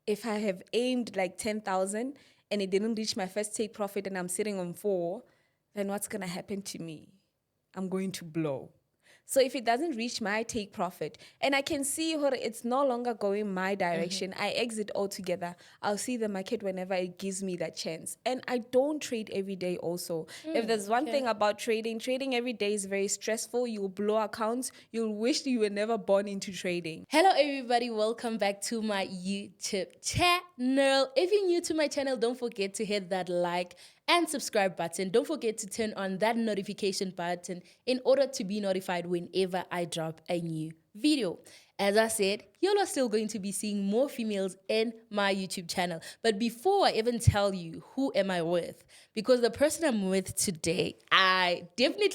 if I have aimed like 10,000 and it didn't reach my first take profit and I'm sitting on 4, then what's going to happen to me? I'm going to blow. So if it doesn't reach my take profit and I can see it's no longer going my direction, I exit altogether. I'll see the market whenever it gives me that chance. And I don't trade every day also. If there's one thing about trading every day is very stressful. You'll blow accounts. You'll wish you were never born into trading. Hello everybody, welcome back to my YouTube channel. If you're new to my channel, don't forget to hit that like and subscribe button. Don't forget to turn on that notification button in order to be notified whenever I drop a new video. As I said, y'all are still going to be seeing more females in my YouTube channel. But before I even tell you who am I with, because the person I'm with today,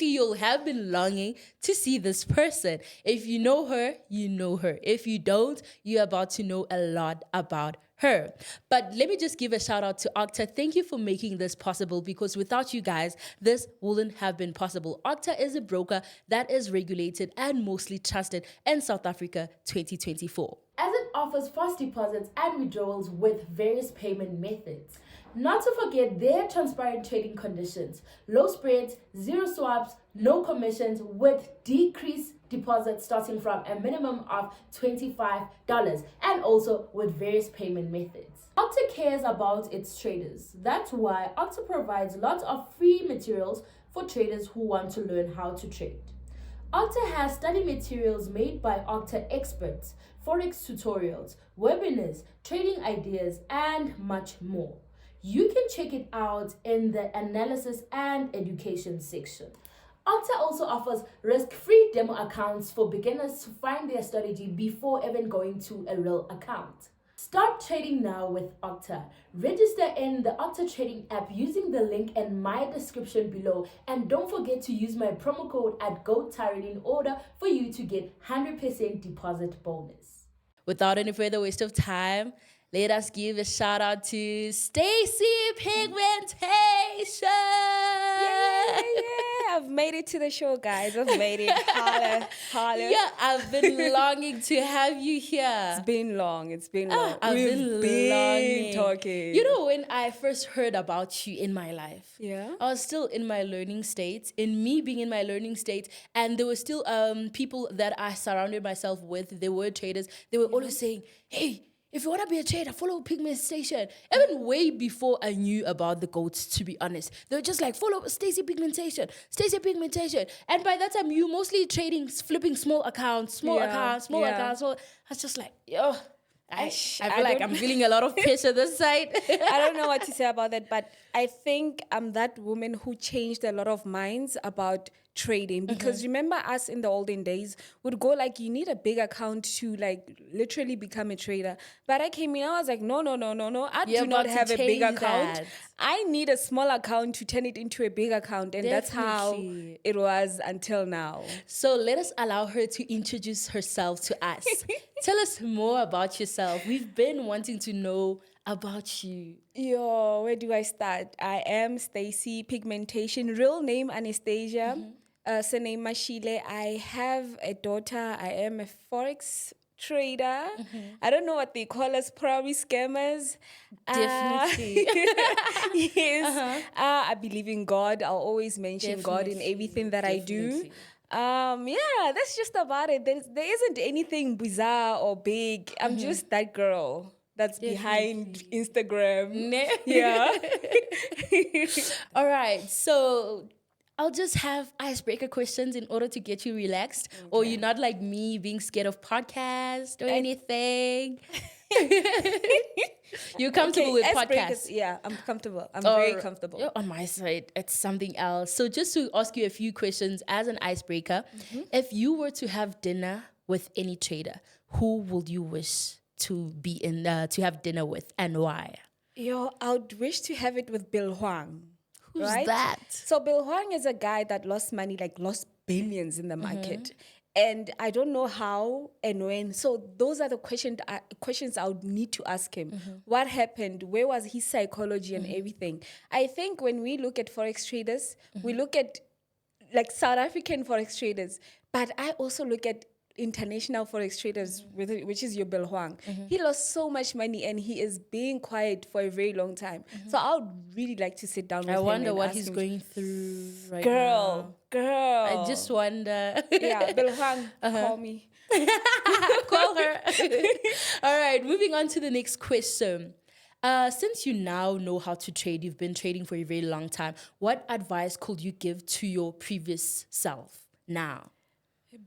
you'll have been longing to see this person. If you know her, you know her. If you don't, you're about to know a lot about her. But let me just give a shout out to Octa. Thank you for making this possible, because without you guys, this wouldn't have been possible. Octa is a broker that is regulated and mostly trusted in South Africa 2024, as it offers fast deposits and withdrawals with various payment methods. Not to forget their transparent trading conditions, low spreads, zero swaps, no commissions, with decreased deposits starting from a minimum of $25, and also with various payment methods. Octa cares about its traders. That's why Octa provides lots of free materials for traders who want to learn how to trade. Octa has study materials made by Octa experts, forex tutorials, webinars, trading ideas, and much more. You can check it out in the analysis and education section. Octa also offers risk-free demo accounts for beginners to find their strategy before even going to a real account. Start trading now with Octa. Register in the Octa trading app using the link in my description below, and don't forget to use my promo code at GoTyrant in order for you to get 100% deposit bonus. Without any further waste of time, let us give a shout out to Stacy Pigmentation. Yeah. I've made it to the show, guys. I've made it. Holla, holla. Yeah, I've been longing to have you here. It's been long. It's been long. I've been longing. Talking. You know, when I first heard about you in my life, yeah, I was still in my learning state, in me being in my learning state, and there were still people that I surrounded myself with. They were traders. They were always saying, hey, if you want to be a trader, follow Pigmentation. Even way before I knew about the goats, to be honest. They were just like, follow Stacy Pigmentation. And by that time, you mostly trading, flipping small accounts. I was just like, yo, I feel like I'm feeling a lot of pressure this side. I don't know what to say about that, but I think I'm that woman who changed a lot of minds about trading, because remember us in the olden days would go like, you need a big account to like literally become a trader. But I came in, I was like, no, I do not have a big account. That. I need a small account to turn it into a big account, and that's how it was until now. So let us allow her to introduce herself to us. Tell us more about yourself. We've been wanting to know about you. Yo, where do I start? I am Stacy Pigmentation, real name Anastasia, surname MASHILE. I have a daughter. I am a forex trader. I don't know what they call us, probably scammers. Definitely. Yes. I believe in God. I'll always mention God in everything that I do. Yeah, that's just about it. There isn't anything bizarre or big. I'm just that girl that's behind Instagram. Yeah. All right. So I'll just have icebreaker questions in order to get you relaxed. Okay. Or you're not like me being scared of podcasts or anything. You're comfortable with podcasts? Yeah, I'm comfortable. I'm very comfortable. On my side, it's something else. So just to ask you a few questions as an icebreaker, if you were to have dinner with any trader, who would you wish to be to have dinner with, and why? I would wish to have it with Bill Huang. Who's that? So Bill Huang is a guy that lost money, like lost billions in the market. And I don't know how and when. So those are the questions I would need to ask him. What happened? Where was his psychology and everything? I think when we look at forex traders, we look at like South African forex traders, but I also look at international forex traders, which is your Bill Huang. He lost so much money and he is being quiet for a very long time. So I would really like to sit down with I him wonder and what ask he's him, going through right now. girl. I just wonder. Yeah, Bill Huang, call me. Call her. All right, moving on to the next question. Since you now know how to trade, you've been trading for a very long time, what advice could you give to your previous self now?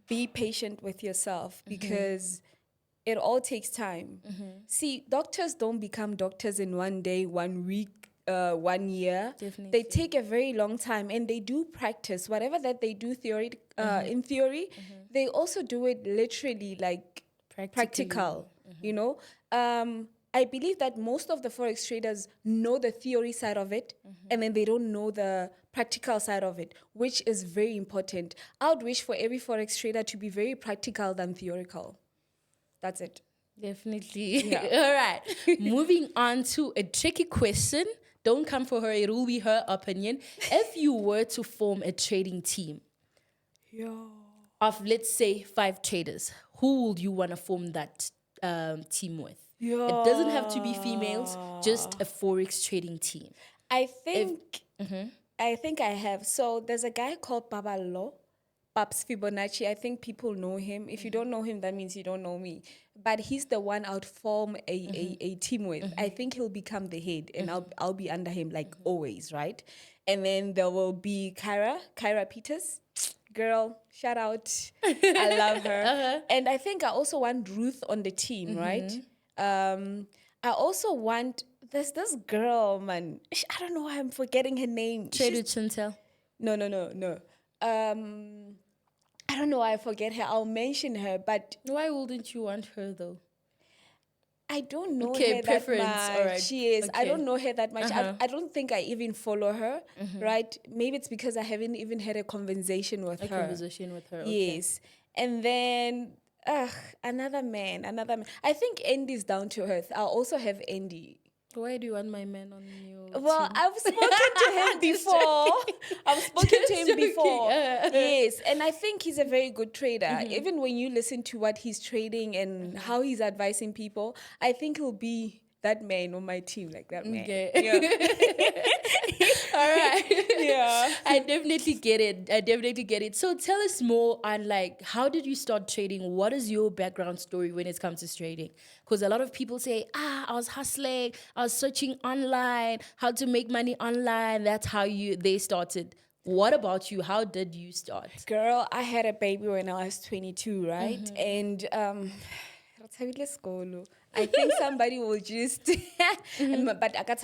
Be patient with yourself because it all takes time. See, doctors don't become doctors in one day, 1 week, 1 year. Definitely. They take a very long time and they do practice. Whatever that they do in theory, they also do it literally like practical, you know. I believe that most of the forex traders know the theory side of it and then they don't know the practical side of it, which is very important. I would wish for every forex trader to be very practical than theoretical. That's it. Definitely. Yeah. All right. Moving on to a tricky question. Don't come for her. It will be her opinion. If you were to form a trading team of, let's say, 5 traders, who would you want to form that team with? It doesn't have to be females, just a forex trading team. I think I have. So there's a guy called Babalo, Babs Fibonacci. I think people know him. If you don't know him, that means you don't know me. But he's the one I would form a team with. I think he'll become the head and I'll be under him like always, right? And then there will be Kyra Peters. Girl, shout out. I love her. And I think I also want Ruth on the team, right? I also want there's this girl, man. I don't know why I'm forgetting her name. Trade with Chantel. No. I don't know why I forget her. I'll mention her, but Why wouldn't you want her though? I don't know Okay, her that preference. much. All right. She is. I Okay. don't know her that much. I don't think I even follow her, right? Maybe it's because I haven't even had a conversation with her. Conversation with her. Okay. Yes. And then another man. I think Andy's down to earth. I'll also have Andy. Why do you want my man on your Well, team? I've spoken to him before. I've spoken to him before. Yes, and I think he's a very good trader. Even when you listen to what he's trading and how he's advising people, I think he'll be that man on my team, like that man. Okay. Yeah. All right. Yeah. I definitely get it. So tell us more on like, how did you start trading? What is your background story when it comes to trading? Because a lot of people say, I was hustling, I was searching online, how to make money online. That's how they started. What about you? How did you start? Girl, I had a baby when I was 22, right? And let's go. I think somebody will just but I got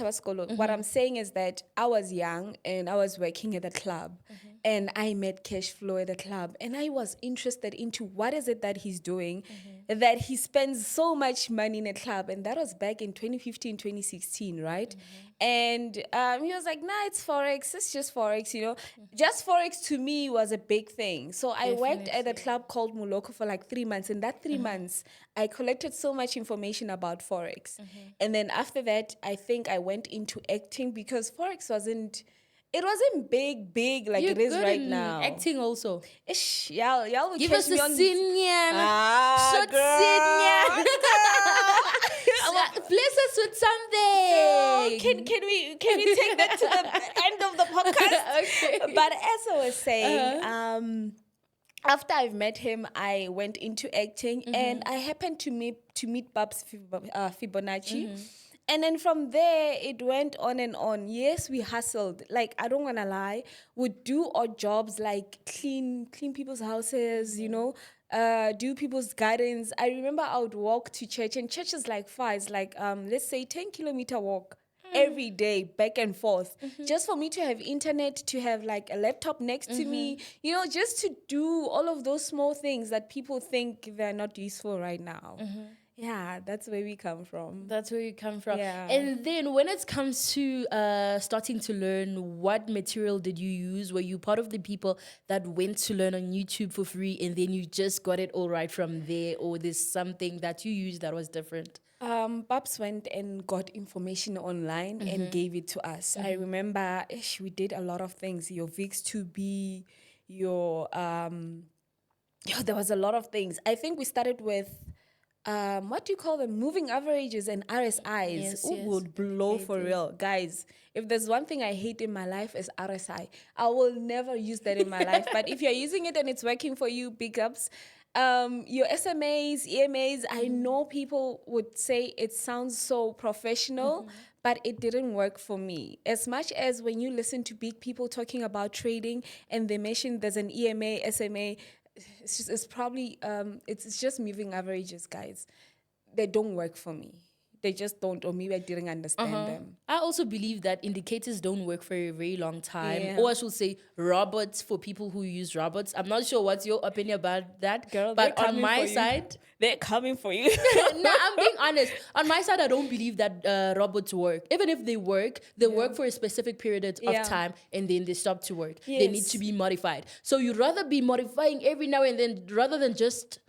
what I'm saying is that I was young and I was working at the club and I met cash flow at the club and I was interested into what is it that he's doing that he spends so much money in a club, and that was back in 2015 2016, right? And he was like, nah, it's forex, it's just forex, you know. Just forex to me was a big thing. So I worked at a club called Muloko for like 3 months. In that 3 months I collected so much information about forex. And then after that, I think I went into acting because forex wasn't big like You're it is good right in now. acting also. Ish, y'all will Give catch us me the on senior. Short girl. Bless us with something. Can we take that to the end of the podcast? Okay. But as I was saying, after I've met him, I went into acting, and I happened to meet Babs Fibonacci. And then from there, it went on and on. Yes, we hustled. Like, I don't want to lie. We'd do odd jobs like clean people's houses, you know, do people's gardens. I remember I would walk to church, and church is like far. It's like, let's say 10-kilometer walk every day, back and forth. Just for me to have internet, to have like a laptop next to me, you know, just to do all of those small things that people think they're not useful right now. Yeah, that's where we come from. That's where you come from. Yeah. And then when it comes to starting to learn, what material did you use? Were you part of the people that went to learn on YouTube for free and then you just got it all right from there? Or there's something that you used that was different? Babs went and got information online and gave it to us. I remember we did a lot of things. Your VIX2B, your There was a lot of things. I think we started with what do you call them? Moving averages and RSIs. Yes, Ooh, yes. would blow They for do. real. Guys, if there's one thing I hate in my life is RSI. I will never use that in my life. But if you're using it and it's working for you, big ups. Your SMAs, EMAs, I know people would say it sounds so professional, but it didn't work for me. As much as when you listen to big people talking about trading and they mention there's an EMA, SMA, it's probably it's just moving averages, guys. They don't work for me. They just don't, or maybe I didn't understand them. I also believe that indicators don't work for a very long time. Yeah. Or I should say robots for people who use robots. I'm not sure what's your opinion about that. Girl, but they're on coming my for you. side, They're coming for you. no, I'm being honest. On my side, I don't believe that robots work. Even if they work, they work for a specific period of Yeah. time and then they stop to work. They need Yes. to be modified. So you'd rather be modifying every now and then rather than just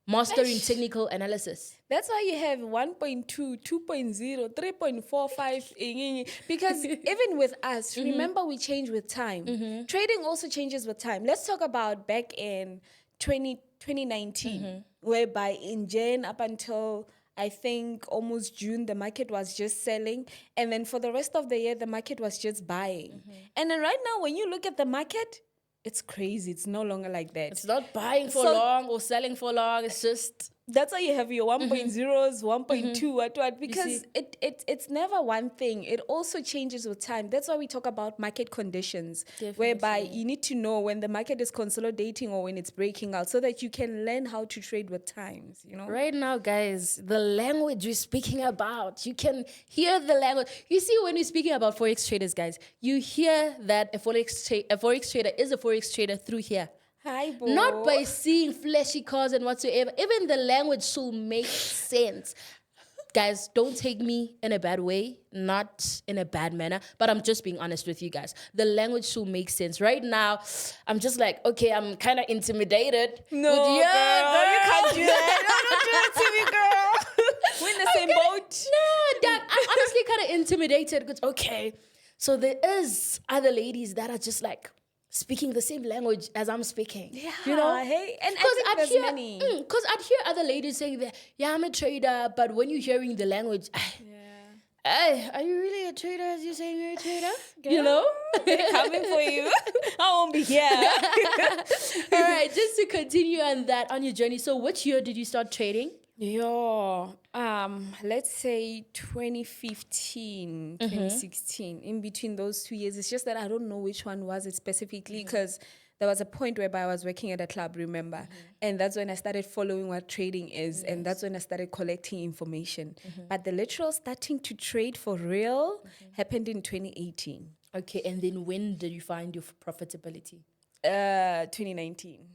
mastering technical analysis. That's why you have 1.2, 2.0, 3.45. Because even with us, remember we change with time. Trading also changes with time. Let's talk about back in 2019, whereby in Jan up until I think almost June, the market was just selling. And then for the rest of the year, the market was just buying. And then right now, when you look at the market, it's crazy. It's no longer like that. It's not buying for So- long or selling for long. It's just That's why you have your 1.0s, 1.2, what, because see? it's never one thing. It also changes with time. That's why we talk about market conditions, whereby you need to know when the market is consolidating or when it's breaking out so that you can learn how to trade with times, right now, guys, the language we're speaking about, you can hear the language. You see, when we're speaking about forex traders, guys, you hear that a forex trader is a forex trader through here. Hi, boo. Not by seeing flashy cars and whatsoever. Even the language should make sense. Guys, don't take me in a bad way, not in a bad manner, but I'm just being honest with you guys. The language should make sense. Right now, I'm just like, okay, I'm kind of intimidated. No, with you, girl, you can't do that. No, don't do it to me, girl. We're in the same boat. No, Dad, I'm honestly kind of intimidated because, okay, so there is other ladies that are just like, speaking the same language as I'm speaking. Yeah, you know? hey, and I Because think I'd there's hear, many. because I'd hear other ladies saying that, yeah, I'm a trader, but when you're hearing the language, hey, are you really a trader as you're saying you're a trader? You know? They're coming for you. I won't be here. All right, just to continue on that, on your journey. So which year did you start trading? Let's say 2015, 2016, in between those 2 years. It's just that I don't know which one was it specifically because there was a point whereby I was working at a club, remember? And that's when I started following what trading is. And that's when I started collecting information. But the literal starting to trade for real happened in 2018. Okay, and then when did you find your profitability? 2019.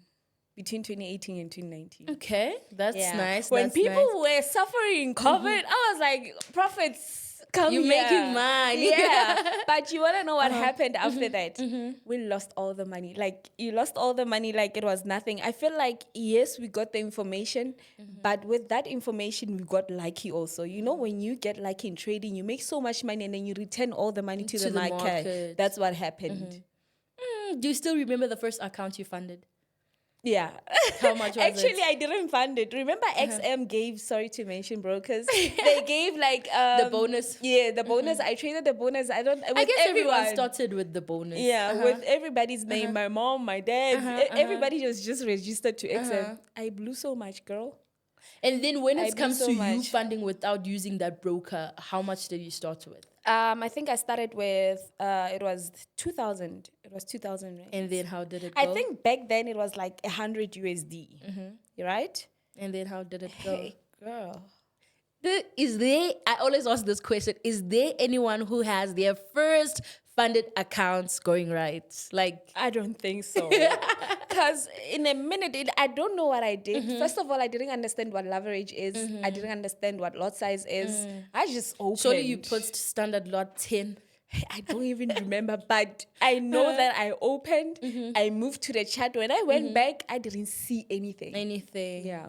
Between 2018 and 2019. Okay, that's nice. When that's people nice. were suffering COVID, I was like, profits, come You here. making money. Yeah. But you want to know what happened after that? We lost all the money. Like, you lost all the money like it was nothing. I feel like, yes, we got the information, but with that information, we got lucky also. You know, when you get lucky in trading, you make so much money and then you return all the money to the market. That's what happened. Do you still remember the first account you funded? Yeah. How much was Actually, it? I didn't fund it. Remember XM gave, sorry to mention brokers, they gave like... The bonus? Yeah, the bonus. I traded the bonus. I guess everyone started with the bonus. Yeah, with everybody's name. My mom, my dad. Everybody was just registered to XM. I blew so much, girl. And then when I it comes blew to so you much. funding without using that broker, how much did you start with? I think I started with, it was 2,000. It was 2,000. Right? And then how did it go? I think back then it was like 100 USD. Right? And then how did it go? Hey, girl. I always ask this question, is there anyone who has their first funded accounts going right? Like, I don't think so. Because in a minute, I don't know what I did. First of all, I didn't understand what leverage is. I didn't understand what lot size is. I just opened. surely you put standard lot 10. I don't even remember, but I know that I opened. I moved to the chat. When I went back, I didn't see anything. Anything. Yeah.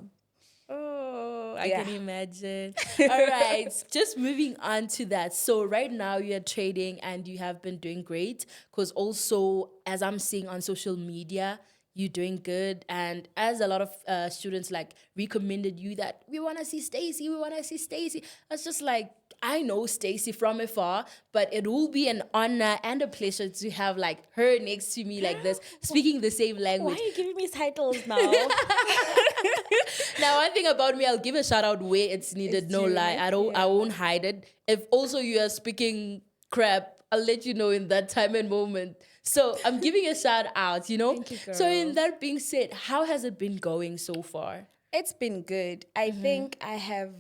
Oh, I Yeah. can imagine. All right, just moving on to that. So right now you're trading and you have been doing great because also, as I'm seeing on social media, you're doing good. And as a lot of students like recommended you that we want to see Stacy, we want to see Stacy. I was just like, I know Stacy from afar, but it will be an honor and a pleasure to have like her next to me like this, speaking the same Why language. are you giving me titles now? Now, one thing about me, I'll give a shout out where it's needed. It's No due, lie, right? I won't hide it. If also you are speaking crap, I'll let you know in that time and moment. So I'm giving a shout out, you know. Thank you, girl. So in that being said, how has it been going so far? It's been good. I think I have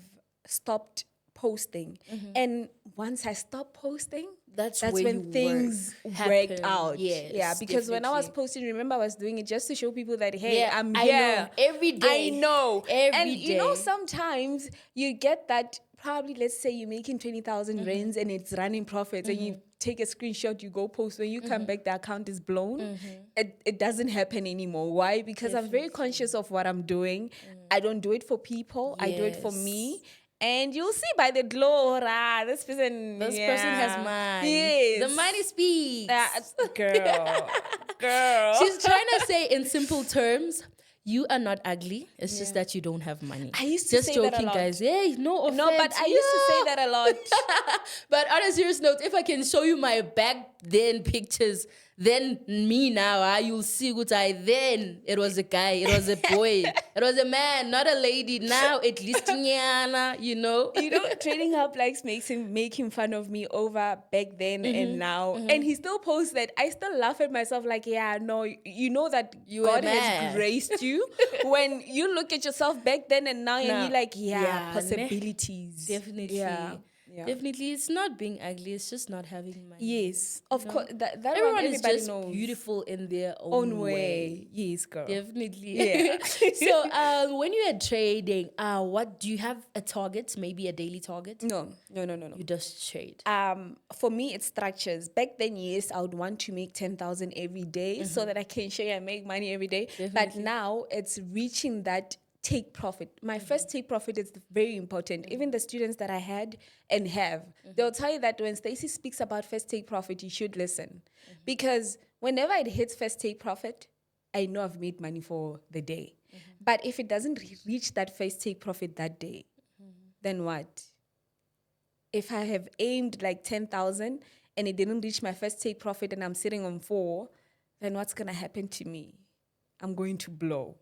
stopped posting. And once I stopped posting, That's that's where when you things work. worked Happen. out. Yes, Yeah, because when I was definitely. posting, remember I was doing it just to show people that, hey, Yeah, I'm I here. know. Every day. I know. Every and you know, day. sometimes you get that, probably, let's say you're making 20,000 rands and it's running profits and you take a screenshot, you go post. When you come back, the account is blown. It doesn't happen anymore. Why? Because I'm very conscious of what I'm doing. I don't do it for people. I do it for me. And you'll see by the glow, this person, This person has money. Yes. The money speaks. Girl. She's trying to say in simple terms, you are not ugly. It's just that you don't have money. I used to just say joking, that a lot. guys. Hey, no offense. No, but I used to say that a lot. But on a serious note, if I can show you my back then pictures, then me now, you'll see what I then. It was a guy, it was a boy, it was a man, not a lady. Now at least nyana, you know. You know, Trading Hub likes making fun of me over back then and now. And he still posts that. I still laugh at myself like, yeah, no, you know that You God a has man. graced you. When you look at yourself back then and now, and Now, you're like, yeah, possibilities. Definitely. Yeah. Definitely. It's not being ugly, it's just not having money. Yes, of course. That Everyone one, is everybody just knows. beautiful in their Own way. Yes, girl. Definitely. Yeah. So when you are trading, what do you have a target? Maybe a daily target? No. You just trade. For me, it's structures. Back then, yes, I would want to make 10,000 every day so that I can share and make money every day. But Definitely. now it's reaching that take profit. My first take profit is very important. Even the students that I had and have, they'll tell you that when Stacy speaks about first take profit, you should listen. Because whenever it hits first take profit, I know I've made money for the day. But if it doesn't reach that first take profit that day, then what? If I have aimed like 10,000 and it didn't reach my first take profit and I'm sitting on 4, then what's going to happen to me? I'm going to blow.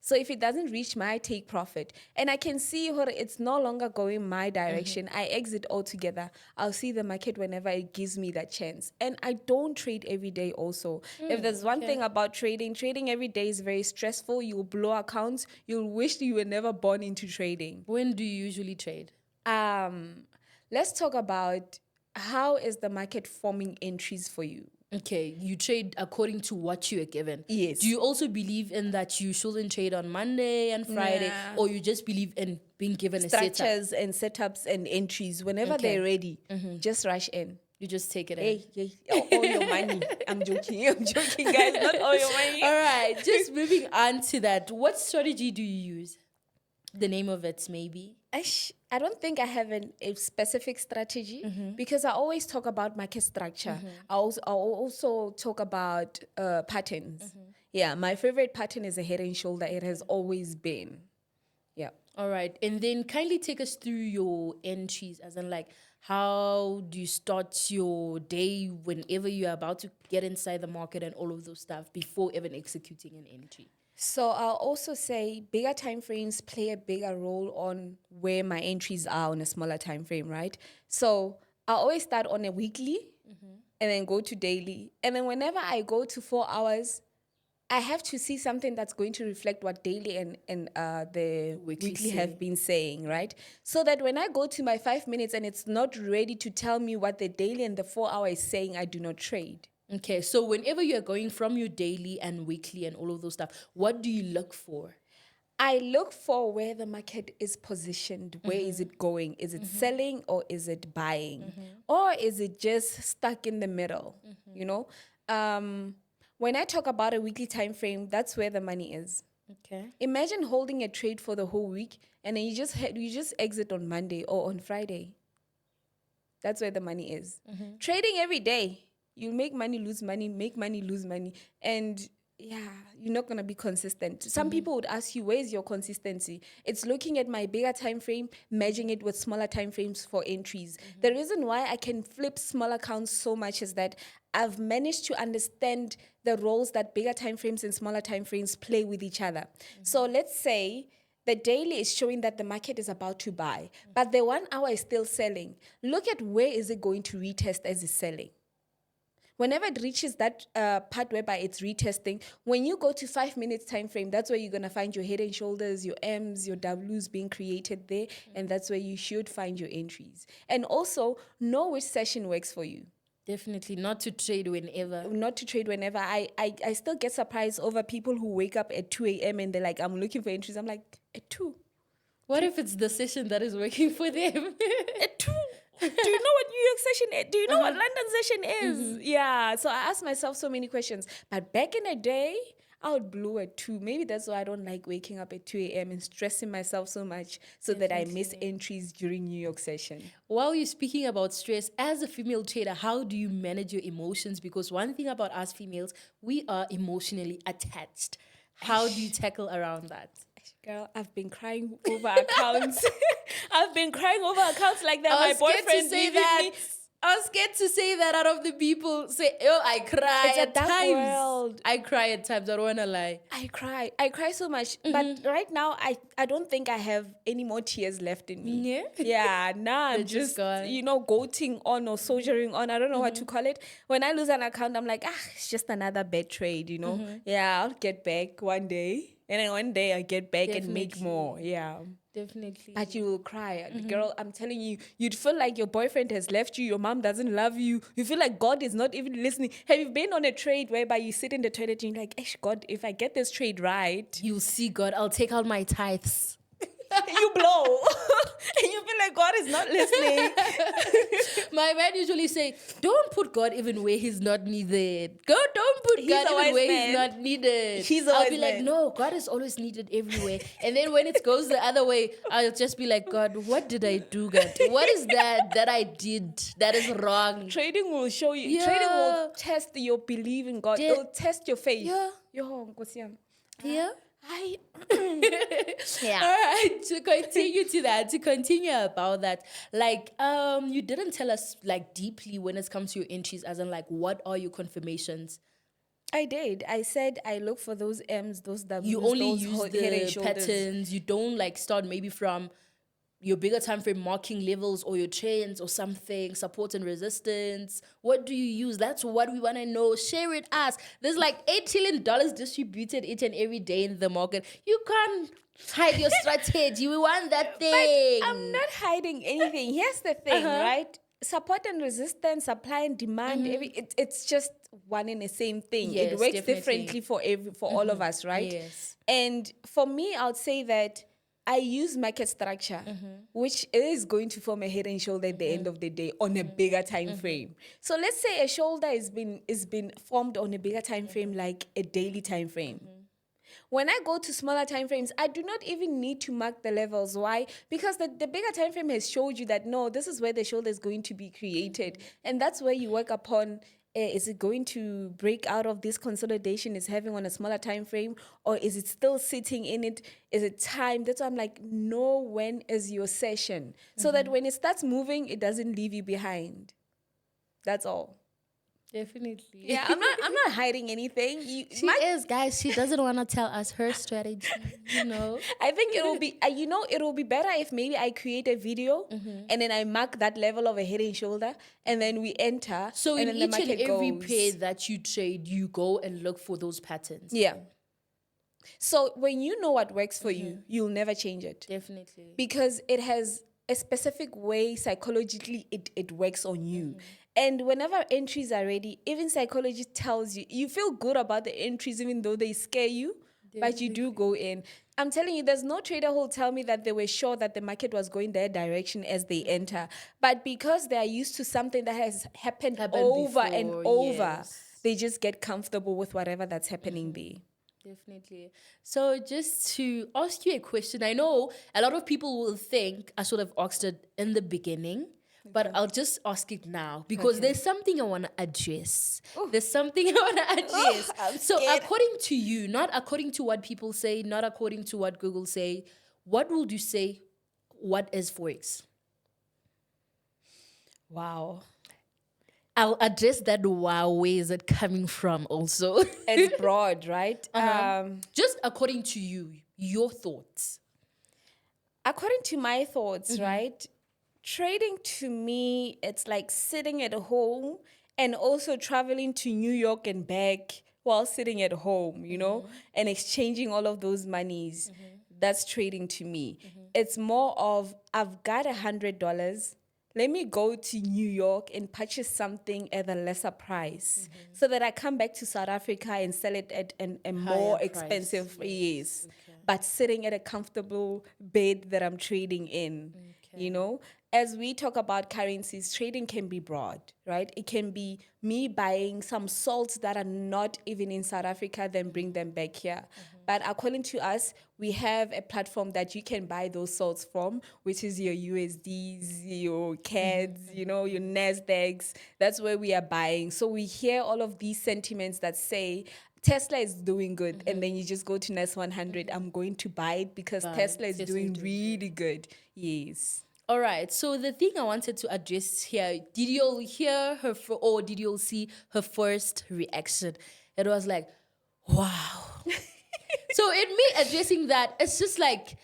So if it doesn't reach my take profit and I can see it's no longer going my direction, I exit altogether. I'll see the market whenever it gives me that chance. And I don't trade every day also. If there's one thing about trading every day is very stressful. You'll blow accounts. You'll wish you were never born into trading. When do you usually trade? Let's talk about how is the market forming entries for you. Okay, you trade according to what you are given. Yes. Do you also believe in that you shouldn't trade on Monday and Friday, Nah. or you just believe in being given a setup? Structures and setups and entries, whenever they're ready, just rush in. You just take it in. Hey, all your money. I'm joking, guys. Not all your money. All right, just moving on to that. What strategy do you use? The name of it, maybe. I don't think I have a specific strategy because I always talk about market structure. I also talk about patterns. Yeah, my favorite pattern is a head and shoulder. It has always been. Yeah. All right, and then kindly take us through your entries, as in like, how do you start your day whenever you're about to get inside the market and all of those stuff before even executing an entry? So I'll also say bigger time frames play a bigger role on where my entries are on a smaller time frame, right? So I always start on a weekly and then go to daily. And then whenever I go to 4 hours, I have to see something that's going to reflect what daily and the weekly have been saying, right? So that when I go to my 5 minutes and it's not ready to tell me what the daily and the 4 hour is saying, I do not trade. Okay, so whenever you're going from your daily and weekly and all of those stuff, what do you look for? I look for where the market is positioned. Where is it going? Is it selling or is it buying? Or is it just stuck in the middle? You know? When I talk about a weekly time frame, that's where the money is. Okay. Imagine holding a trade for the whole week and then you just exit on Monday or on Friday. That's where the money is. Trading every day. You make money, lose money, make money, lose money. And you're not going to be consistent. Some people would ask you, where's your consistency? It's looking at my bigger time frame, merging it with smaller time frames for entries. The reason why I can flip small accounts so much is that I've managed to understand the roles that bigger time frames and smaller time frames play with each other. So let's say the daily is showing that the market is about to buy, but the 1 hour is still selling. Look at where is it going to retest as it's selling. Whenever it reaches that part whereby it's retesting, when you go to 5 minutes time frame, that's where you're going to find your head and shoulders, your M's, your W's being created there, and that's where you should find your entries. And also, know which session works for you. Definitely not to trade whenever. Not to trade whenever. I still get surprised over people who wake up at 2 a.m. and they're like, I'm looking for entries. I'm like, at 2? What if it's the session that is working for them? At 2? Do you know what New York session is? Do you know what London session is? Yeah. So I asked myself so many questions. But back in the day, I would blow at 2. Maybe that's why I don't like waking up at 2 a.m. and stressing myself so much so that I miss entries during New York session. While you're speaking about stress, as a female trader, how do you manage your emotions? Because one thing about us females, we are emotionally attached. How do you tackle around that? Girl, I've been crying over accounts. I've been crying over accounts like that. My boyfriend leaving me. I was scared to say that out of the people. Say, oh, I cry It's at a dark times. world. I cry at times. I don't want to lie. I cry so much. But right now, I don't think I have any more tears left in me. Yeah? Yeah, now I'm They're just gone. goating on or soldiering on. I don't know what to call it. When I lose an account, I'm like, it's just another bad trade, Yeah, I'll get back one day. And then one day I get back and make more. Yeah. Definitely. But you will cry. Girl, I'm telling you, you'd feel like your boyfriend has left you, your mom doesn't love you. You feel like God is not even listening. Have you been on a trade whereby you sit in the toilet and you're like, God, if I get this trade right, You'll see God. I'll take out my tithes. you blow. And you feel like God is not listening. My man usually say, don't put God even where he's not needed. Don't put God even where he's not needed. I'll be like, no, God is always needed everywhere. And then when it goes the other way, I'll just be like, God, what did I do, God? What is that I did that is wrong? Trading will show you. Yeah. Trading will test your belief in God. It will test your faith. Yeah. Yeah. Yeah. All right. To continue about that, like, you didn't tell us like deeply when it comes to your entries, as in like, what are your confirmations? I did. I said I look for those M's, those W's. You only those use head and the shoulders. patterns. You don't like start maybe from your bigger time frame marking levels or your trends or something, support and resistance. What do you use? That's what we want to know. Share it us. There's like $8 trillion distributed each and every day in the market. You can't hide your strategy. We want that thing. But I'm not hiding anything. Here's the thing, right? Support and resistance, supply and demand, it's just one and the same thing. Yes, it works definitely. differently for all of us, right? Yes. And for me, I would say that I use market structure, which is going to form a head and shoulder at the end of the day on a bigger time frame. So let's say a shoulder is been formed on a bigger time frame, like a daily time frame. When I go to smaller time frames, I do not even need to mark the levels. Why? Because the bigger time frame has showed you that, no, this is where the shoulder is going to be created. And that's where you work upon, is it going to break out of this consolidation it's having on a smaller time frame? Or is it still sitting in it? Is it time? That's why I'm like, know when is your session. So that when it starts moving, it doesn't leave you behind. That's all. Definitely. Yeah, I'm not hiding anything. She is, guys. She doesn't want to tell us her strategy, I think it will be, it will be better if maybe I create a video and then I mark that level of a head and shoulder and then we enter. So and in then each and every pair that you trade, you go and look for those patterns. Yeah. So when you know what works for you, you'll never change it. Definitely. Because it has a specific way psychologically it works on you. And whenever entries are ready, even psychology tells you, you feel good about the entries even though they scare you, but you do go in. I'm telling you, there's no trader who will tell me that they were sure that the market was going their direction as they enter. But because they are used to something that has happened over before, and over, yes. they just get comfortable with whatever that's happening there. Definitely. So just to ask you a question, I know a lot of people will think I should have asked it in the beginning, but I'll just ask it now because there's something I want to address. Ooh. There's something I want to address. I'm So scared. according to you, not according to what people say, not according to what Google say, what would you say, what is forex? Wow. I'll address that wow, where is it coming from also? It's broad, right? Just according to you, your thoughts. According to my thoughts, right? Trading to me, it's like sitting at home and also traveling to New York and back while sitting at home, you know, and exchanging all of those monies. That's trading to me. It's more of, I've got $100. Let me go to New York and purchase something at a lesser price so that I come back to South Africa and sell it at a more price, expensive, yes. Okay. But sitting at a comfortable bed that I'm trading in, you know? As we talk about currencies, trading can be broad, right? It can be me buying some salts that are not even in South Africa, then bring them back here. But according to us, we have a platform that you can buy those salts from, which is your USDs, your CADs, you know, your NASDAQs. That's where we are buying. So we hear all of these sentiments that say, Tesla is doing good, and then you just go to NAS 100. I'm going to buy it because Tesla is doing really good. Yes. All right. So the thing I wanted to address here, did you all hear her or did you all see her first reaction? It was like, wow. So in me addressing that, it's just like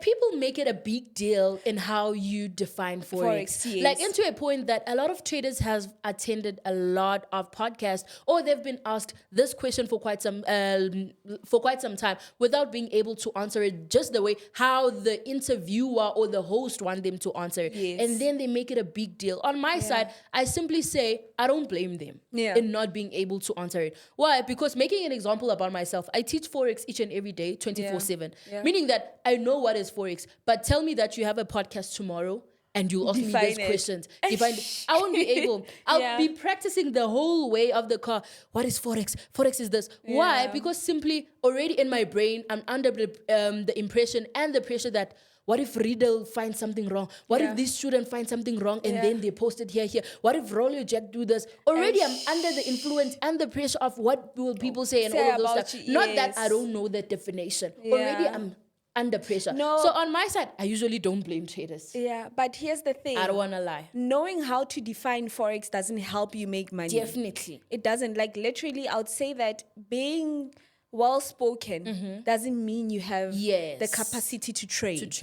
people make it a big deal in how you define forex. Yes. Like into a point that a lot of traders have attended a lot of podcasts or they've been asked this question for quite some time without being able to answer it just the way how the interviewer or the host want them to answer it. Yes. And then they make it a big deal. On my side, I simply say I don't blame them in not being able to answer it. Why? Because making an example about myself, I teach forex each and every day, 24/7. Meaning that I know what is forex, but tell me that you have a podcast tomorrow and you'll ask me these questions. I won't be able. I'll be practicing the whole way of the car. What is forex? Forex is this. Why? Because simply already in my brain, I'm under the impression and the pressure that what if Riddle finds something wrong? What if this student finds something wrong and then they post it here? What if Rolio Jack do this? Already I'm under the influence and the pressure of what will people say and all of those stuff. Not that I don't know the definition. Already I'm under pressure. No. So on my side, I usually don't blame traders. Yeah, but here's the thing. I don't want to lie. Knowing how to define forex doesn't help you make money. Definitely. It doesn't. Like literally, I would say that being well-spoken doesn't mean you have the capacity to trade.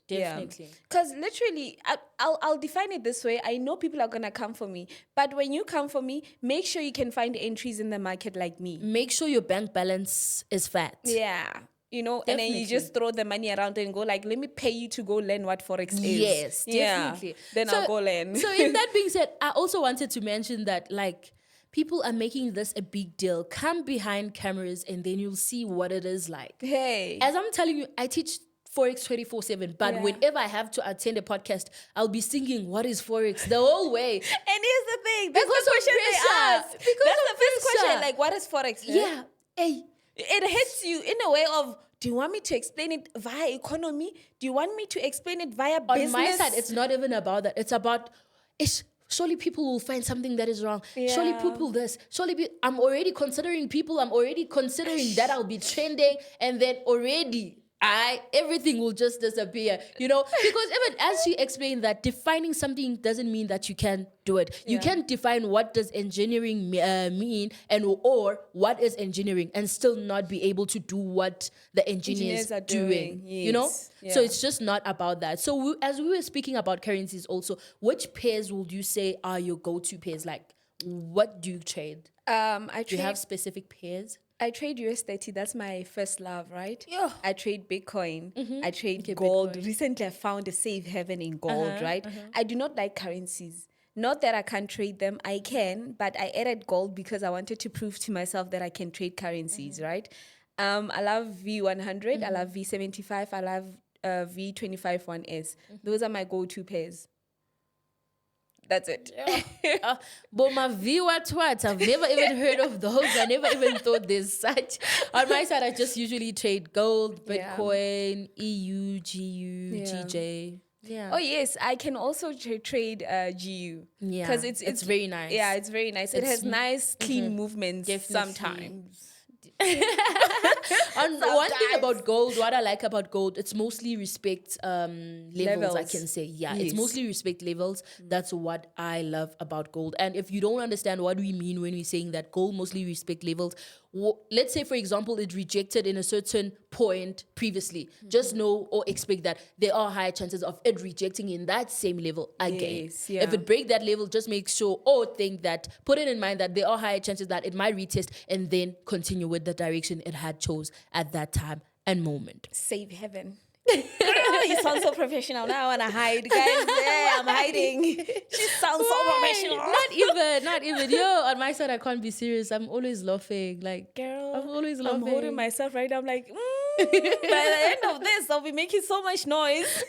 Definitely. Because literally, I'll define it this way. I know people are going to come for me. But when you come for me, make sure you can find entries in the market like me. Make sure your bank balance is fat. Yeah. You know, and then you just throw the money around and go like, let me pay you to go learn what forex is. Yes, definitely. Then I'll go learn. So in that being said, I also wanted to mention that like people are making this a big deal. Come behind cameras and then you'll see what it is like. Hey. As I'm telling you, I teach forex 24/7, but whenever I have to attend a podcast, I'll be singing what is forex the whole way. And here's the thing, that's Because the question they ask. Because that's the first pressure. question, like what is forex? Yeah. Hey. It hits you in a way of, do you want me to explain it via economy? Do you want me to explain it via business? On my side, it's not even about that. It's about, surely people will find something that is wrong. Surely people this. I'm already considering people. I'm already considering that I'll be trending. And then already, everything will just disappear. You know? Because even as she explained that defining something doesn't mean that you can do it. You can't define what does engineering mean or what is engineering and still not be able to do what the engineers are doing. Yes. You know? Yeah. So it's just not about that. So as we were speaking about currencies also, which pairs would you say are your go-to pairs? Like, what do you trade? Do you have specific pairs? I trade US30. That's my first love, right? Yeah. I trade Bitcoin. I trade gold. Bitcoin. Recently, I found a safe haven in gold, right? I do not like currencies. Not that I can't trade them. I can, but I added gold because I wanted to prove to myself that I can trade currencies, right? I love V100. I love V75. I love V25 1S. Those are my go-to pairs. That's it. But my V1 I've never even heard of those. I never even thought there's such. On my side, I just usually trade gold, Bitcoin, EU, GU, GJ. Yeah. Oh yes, I can also trade GU. Yeah, Because it's very nice. Yeah, it's very nice. It has nice clean movements Definitely. sometimes. On one thing about gold, what I like about gold, it's mostly respect levels, I can say. Yeah, it's Yes. mostly respect levels. That's what I love about gold. And if you don't understand what we mean when we're saying that gold mostly respect levels, let's say, for example, it rejected in a certain point previously, just know or expect that there are higher chances of it rejecting in that same level again. Yes, yeah. If it break that level, just make sure or think that, put it in mind that there are higher chances that it might retest and then continue with the direction it had chose at that time and moment. Save heaven. Girl, you sound so professional now. I want to hide. Guys, yeah, I'm hiding. She sounds so professional. Not even. Yo, on my side, I can't be serious. I'm always laughing. Like, Girl, I'm always laughing. I'm holding myself right now. I'm like, by the end of this, I'll be making so much noise.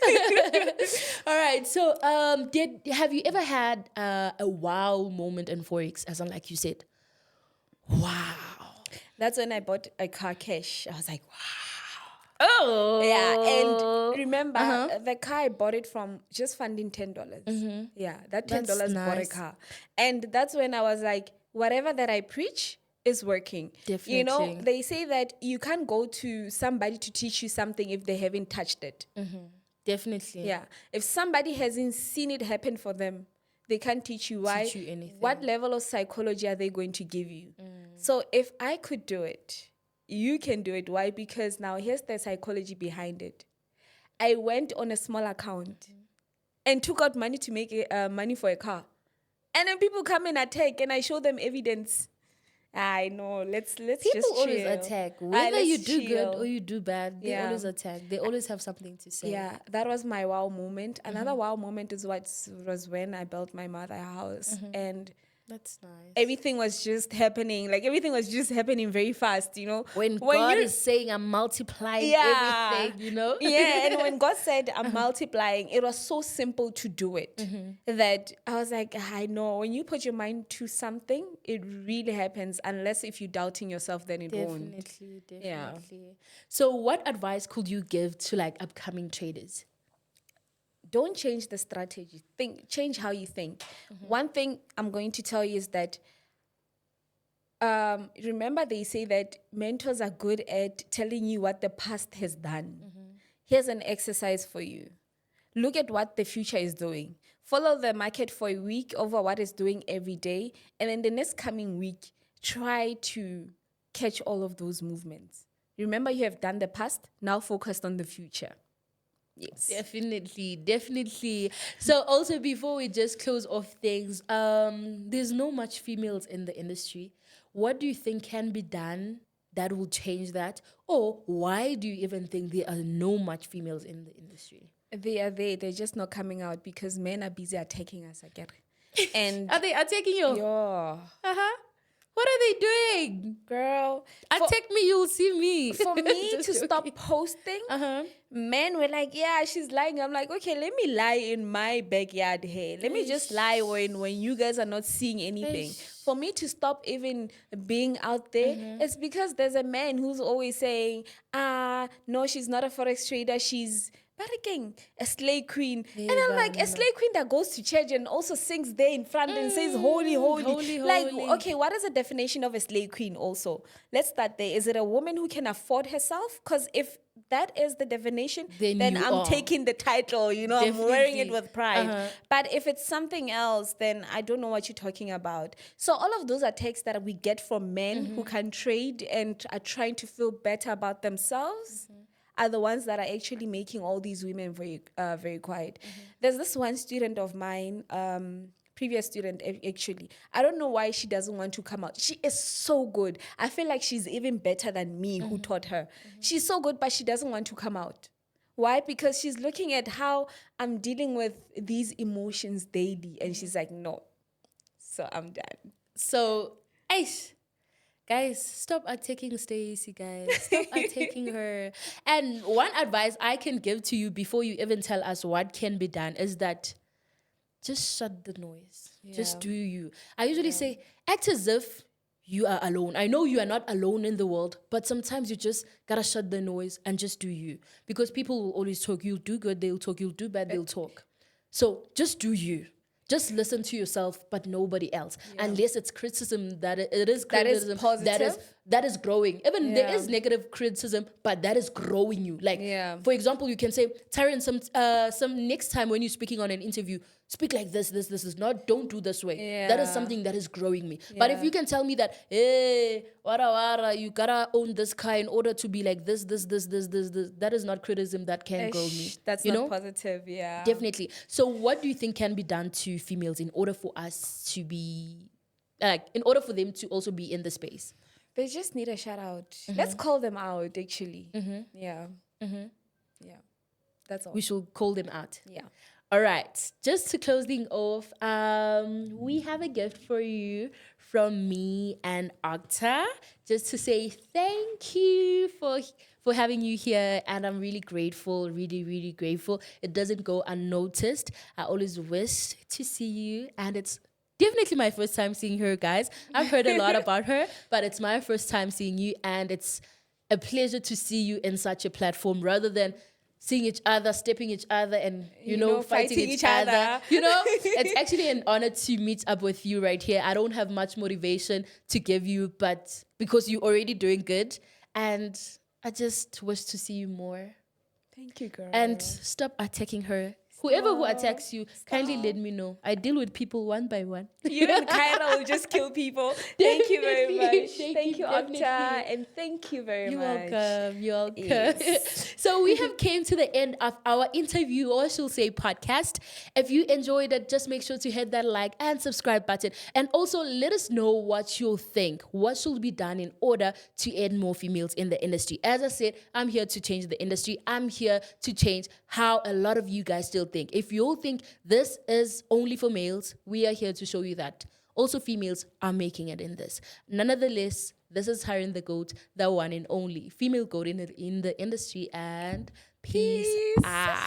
All right. So, have you ever had a wow moment in forex? As in, like you said, wow. That's when I bought a car cash. I was like, wow. Oh. Yeah, and remember, the car I bought it from just funding $10. Yeah, that $10 That's bought a nice. car. And that's when I was like, whatever that I preach is working. You know, Definitely. they say that you can't go to somebody to teach you something if they haven't touched it. Definitely. Yeah. If somebody hasn't seen it happen for them, they can't teach you why. Teach you anything. What level of psychology are they going to give you? So if I could do it, you can do it. Why? Because now here's the psychology behind it. I went on a small account and took out money to make money for a car. And then people come and attack and I show them evidence. I know. Let's People just always chill. attack. Whether let's you do good chill. or you do bad, they Yeah. always attack. They always have something to say. Yeah, that was my wow moment. Another wow moment is was when I built my mother a house and That's nice. everything was just happening. Like everything was just happening very fast, you know. When God is saying I'm multiplying everything, you know? Yeah, and when God said I'm multiplying, it was so simple to do it that I was like, I know. When you put your mind to something, it really happens. Unless if you're doubting yourself, then it won't. Definitely. Yeah. So what advice could you give to like upcoming traders? Don't change the strategy. Change how you think. One thing I'm going to tell you is that remember they say that mentors are good at telling you what the past has done. Here's an exercise for you. Look at what the future is doing. Follow the market for a week over what it's doing every day. And then the next coming week, try to catch all of those movements. Remember, you have done the past, now focus on the future. Yes. Definitely. So also before we just close off things, there's no much females in the industry. What do you think can be done that will change that? Or why do you even think there are no much females in the industry? They are there. They're just not coming out because men are busy attacking us again. And Are they attacking you? yeah, What are they doing? girl, Attack me, you'll see me. for me Just to joking. stop posting, men were like, yeah, she's lying. I'm like, okay, let me lie in my backyard here. Let me just lie when you guys are not seeing anything. For me to stop even being out there, it's because there's a man who's always saying, no, she's not a forex trader. She's barricking a slay queen. And I'm like, a slay queen that goes to church and also sings there in front and says, holy, holy. Holy, Like, holy. okay, what is the definition of a slay queen also? Let's start there. Is it a woman who can afford herself? Because if that is the definition, Then you I'm are. taking the title, you know, I'm wearing it Definitely. with pride. But if it's something else, then I don't know what you're talking about. So all of those are texts that we get from men who can trade and are trying to feel better about themselves. Are the ones that are actually making all these women very quiet. There's this one student of mine, previous student actually. I don't know why she doesn't want to come out. She is so good. I feel like she's even better than me who taught her. She's so good, but she doesn't want to come out. Why? Because she's looking at how I'm dealing with these emotions daily. And she's like, no. So I'm done. So, guys, stop attacking Stacy, guys. Stop attacking her. And one advice I can give to you before you even tell us what can be done is that just shut the noise. Just do you. I usually say, act as if you are alone. I know you are not alone in the world, but sometimes you just gotta shut the noise and just do you. Because people will always talk. You'll do good, they'll talk. You'll do bad, they'll talk. So just do you. Just listen to yourself, but nobody else. Unless it's criticism it is criticism positive. that is growing. Even there is negative criticism, but that is growing you. Like for example, you can say, Tyron, some next time when you're speaking on an interview, speak like this is not, don't do this way. That is something that is growing me. But if you can tell me that, hey, wara, you gotta own this car in order to be like this, that is not criticism that can grow me. That's not positive, Definitely. So what do you think can be done to females in order for us to be, in order for them to also be in the space? They just need a shout out. Let's call them out, actually. Yeah. Yeah. That's all. We should call them out. Yeah. All right. Just to close things off, we have a gift for you from me and Octa, just to say thank you for having you here, and I'm really grateful, really grateful. It doesn't go unnoticed. I always wish to see you, and it's definitely my first time seeing her, guys. I've heard a lot about her, but it's my first time seeing you, and it's a pleasure to see you in such a platform rather than seeing each other, stepping each other, and, you know, fighting each other. You know, it's actually an honor to meet up with you right here. I don't have much motivation to give you, but because you're already doing good, and I just wish to see you more. Thank you, girl. And stop attacking her. Whoever who attacks you, kindly let me know. I deal with people one by one. You and Kyla will just kill people. Thank you very much. Thank you, Octa, and thank you very much. You're welcome. Yes. So we have came to the end of our interview, or I should say podcast. If you enjoyed it, just make sure to hit that like and subscribe button. And also let us know what you think. What should be done in order to add more females in the industry? As I said, I'm here to change the industry. I'm here to change how a lot of you guys still think. If you all think this is only for males, we are here to show you that also females are making it in this. Nonetheless, this is Tyron the GOAT, the one and only female GOAT in the industry, and peace out.